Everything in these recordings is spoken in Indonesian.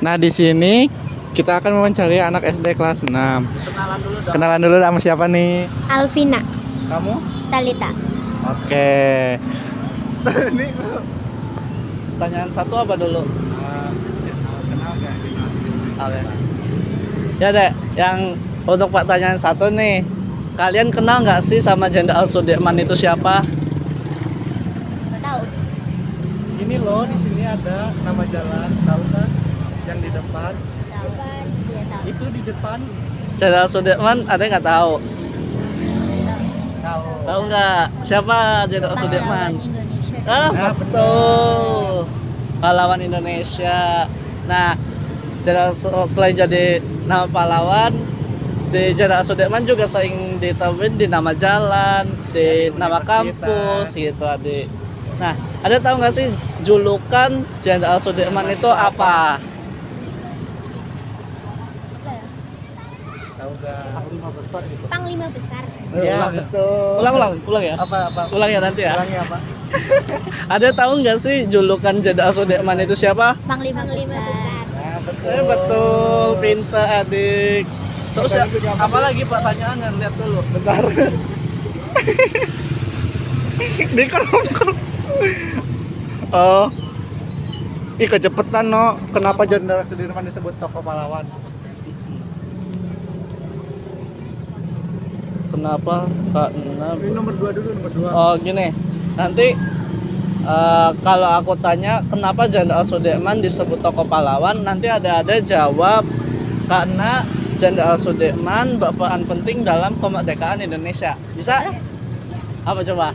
Nah, di sini kita akan mewawancari anak SD kelas 6. Kenalan dulu dong. Kenalan dulu sama siapa nih? Alvina, Kamu? Talita. Oke. Ini Pertanyaan satu apa dulu? kenal gak? Oke. Ya deh, yang untuk pertanyaan satu nih, kalian kenal nggak sih sama Jenderal Sudirman itu siapa? Nggak tahu. Ini loh, di sini ada nama jalan, tahu kan? Yang di depan. Tahu. Iya tahu. Itu di depan. Jenderal Sudirman ada yang nggak tahu? Tahu. Tahu nggak? Siapa Jenderal Sudirman? Pahlawan Indonesia. Ah, betul. Pahlawan Indonesia. Nah, selain jadi nama pahlawan, di Jenderal Sudirman juga sering ditemuin di nama jalan, di nama kampus gitu, adik. Nah, ada tahu nggak sih julukan Jenderal Sudirman itu apa? Tahu gak? Panglima besar gitu. Panglima besar. Iya, betul. Ulang ya. Apa? Ulang ya nanti ya. Ulangnya apa? Ada tahu nggak sih julukan Jenderal Sudirman itu siapa? Panglima besar. Nah, betul. Betul, pintar adik. Terus ya, apa lagi pertanyaan yang lihat dulu? Bentar. Di kolom. Oh. Ih, kecepetan no. Kenapa Jenderal Sudirman disebut tokoh pahlawan? Kenapa? Karena Ini nomor 2 dulu, nomor 2. oh gini. Nanti kalau aku tanya kenapa Jenderal Sudirman disebut tokoh pahlawan, nanti ada jawab karena Jenderal Sudirman berperan penting dalam kemerdekaan Indonesia. Bisa? Apa coba?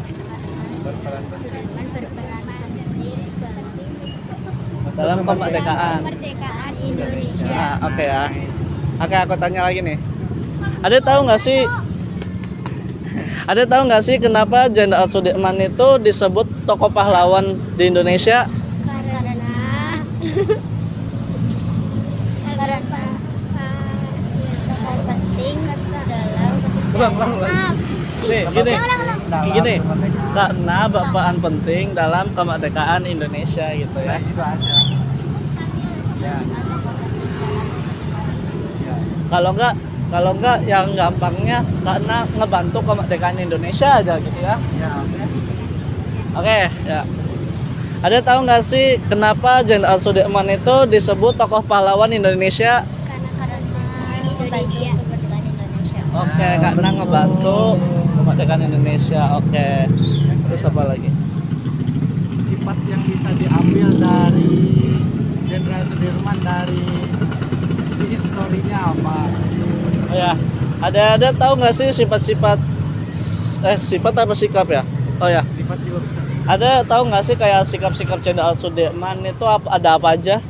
Sudirman berperan penting Dalam kemerdekaan. kemerdekaan Indonesia. Nah, oke ya. Oke, aku tanya lagi nih. Ada tahu nggak sih? Ada tahu nggak sih kenapa Jenderal Sudirman itu disebut tokoh pahlawan di Indonesia? Karena penting dalam Ulang. Maaf. Nih, gini. Ulang. Gini. Karena berperan penting dalam kemerdekaan Indonesia gitu ya. Itu aja. Ya. Kalau enggak yang gampangnya karena ngebantu kemerdekaan Indonesia aja gitu ya. Ya, oke. Oke, ya. Ada tahu nggak sih kenapa Jenderal Sudirman itu disebut tokoh pahlawan Indonesia? Karena Indonesia kemerdekaan Indonesia. Oke, karena ngebantu kemerdekaan Indonesia. Oke. Terus apa lagi? Sifat yang bisa diambil dari Jenderal Sudirman dari si historinya apa? Oh ya, ada tahu nggak sih sifat-sifat sifat apa sikap ya? Oh ya, Sifat juga bisa. ada tahu nggak sih kayak sikap-sikap Jenderal Sudirman itu ada apa aja?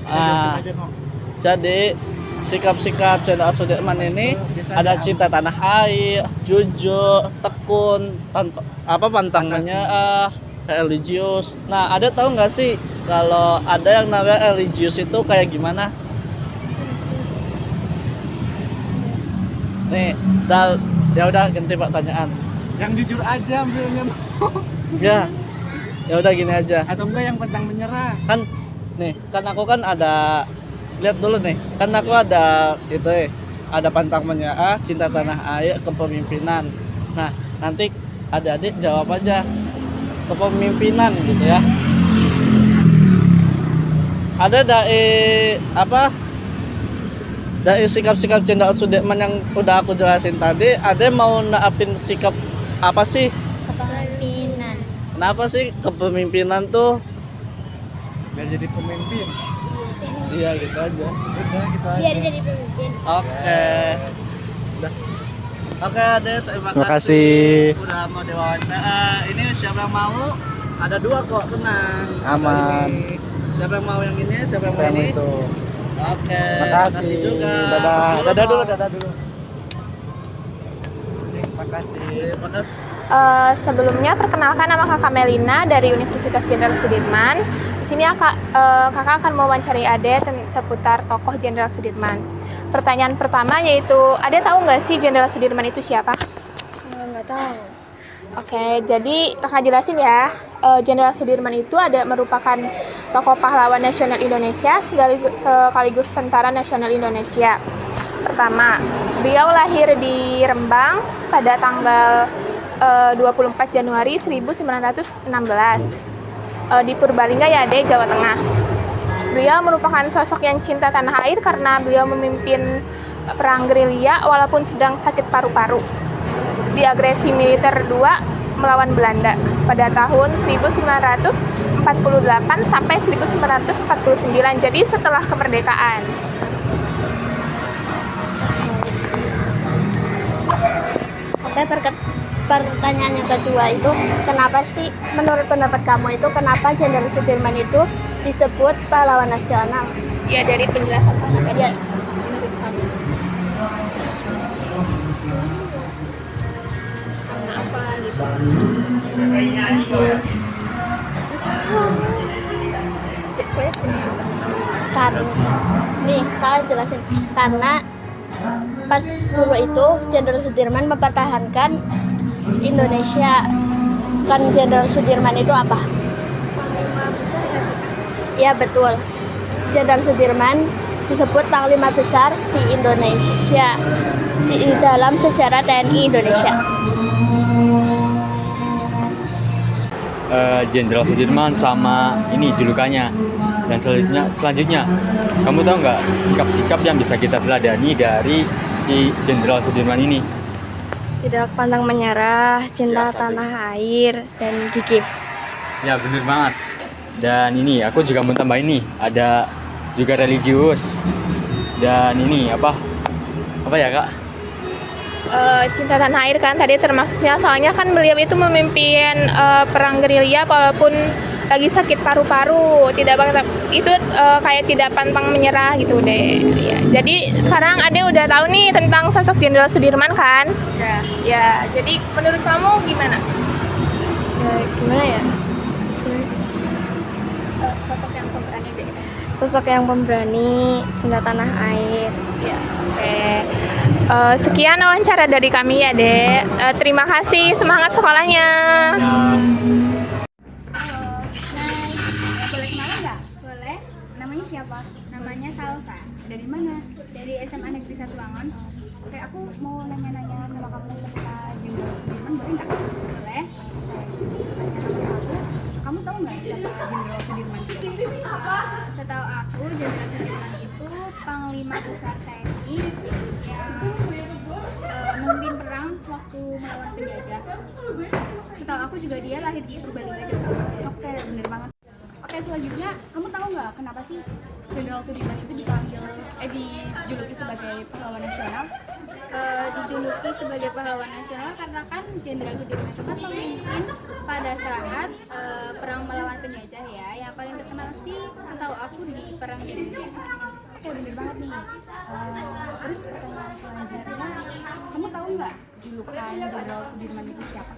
Ah, Aja, no. jadi sikap-sikap Jenderal Sudirman ini ada cinta tanah air, jujur, tekun, pantang menyerah, religius. Nah, ada tahu nggak sih kalau ada yang namanya religius itu kayak gimana? Nih, ya udah ganti pertanyaan. Yang jujur aja ambilnya. Ya, ya udah gini aja. Atau enggak yang pantang menyerah? Kan, nih, kan aku kan ada lihat dulu nih, kan aku ada itu ada pantang menyerah, cinta tanah air, kepemimpinan. Nah, nanti adik-adik jawab aja kepemimpinan gitu ya. Ada dari sikap-sikap Jenderal Sudirman yang udah aku jelasin tadi, ada mau naapin sikap apa sih? Kepemimpinan. Kenapa sih kepemimpinan tuh? Biar jadi pemimpin. Iya gitu aja. Udah gitu aja. Biar jadi pemimpin. Oke. Udah. Oke, Ade, terima Terima kasih kasih. udah mau diwawancara. Ini siapa yang mau? Ada 2 kok, tenang. Aman. Ini. Siapa yang mau yang ini? Siapa yang mau Yang ini? itu. Oke. Makasih. juga. Dadah. Terus Dadah dulu, mau- dadah dulu. Terima kasih. Terima kasih. Sebelumnya perkenalkan nama kakak Melina dari Universitas Jenderal Sudirman. Di sini kakak akan mewawancari Ade seputar tokoh Jenderal Sudirman. Pertanyaan pertama yaitu, Ade tahu nggak sih Jenderal Sudirman itu siapa? Nggak tahu. Oke, jadi kakak jelasin ya. Jenderal Sudirman itu merupakan tokoh pahlawan nasional Indonesia sekaligus tentara nasional Indonesia. Pertama, beliau lahir di Rembang pada tanggal 24 Januari 1916 di Purbalingga Yade, Jawa Tengah. Beliau merupakan sosok yang cinta tanah air karena beliau memimpin perang gerilya walaupun sedang sakit paru-paru di agresi militer 2 melawan Belanda pada tahun 1948 sampai 1949, jadi setelah kemerdekaan. Oke, pertanyaan yang kedua itu, kenapa sih menurut pendapat kamu itu kenapa Jenderal Sudirman itu disebut pahlawan nasional? Ya, dari penjelasan kakak tadi. Ya, Menurut kamu karena apa gitu? karena nih kak jelasin, karena pas dulu itu Jenderal Sudirman mempertahankan Indonesia. Kan Jenderal Sudirman itu apa? Ya betul, Jenderal Sudirman disebut panglima besar di Indonesia di dalam sejarah TNI Indonesia. Jenderal Sudirman sama ini julukannya. Dan selanjutnya kamu tahu nggak sikap-sikap yang bisa kita teladani dari si Jenderal Sudirman ini? Tidak pantang menyerah, cinta tanah air, dan gigih. Ya bener banget. Dan ini aku juga mau tambah ini, ada juga religius. Dan ini apa ya kak? Cinta tanah air kan tadi termasuknya, soalnya kan beliau itu memimpin perang gerilya walaupun lagi sakit paru-paru, tidak itu kayak tidak pantang menyerah gitu deh. Ya, jadi sekarang Ade udah tahu nih tentang sosok Jenderal Sudirman kan? Ya, jadi menurut kamu gimana? Ya, gimana ya? Sosok yang pemberani deh. Sosok yang pemberani, cinta tanah air. Ya, oke. Sekian wawancara dari kami ya, Dek. Terima kasih, semangat sekolahnya. Boleh kenalan nggak? Boleh. Namanya siapa? Namanya Salsa. Dari mana? Dari SMA Negeri 1 Wangon. Oke, aku mau nanya-nanya sama kamu seputar Jenderal Sudirman, boleh nggak? Boleh. Pertanyaan nomor 1, kamu tahu nggak siapa Jenderal Sudirman? Setahu aku, Jenderal Sudirman itu panglima besar TNI yang memimpin perang waktu melawan penjajah. Setahu aku juga dia lahir di Purbalingga, Jawa Tengah. Oke, bener banget. Oke, selanjutnya kamu tahu nggak kenapa sih Jenderal Sudirman itu dijuluki sebagai pahlawan nasional? Dijuluki sebagai pahlawan nasional karena kan Jenderal Sudirman itu kan memimpin pada saat perang melawan penjajah ya. Yang paling terkenal sih setahu aku di perang gerilya. Oke, bener banget nih. Terus pertanyaan selanjutnya, kamu tahu nggak julukan Jenderal Sudirman itu siapa?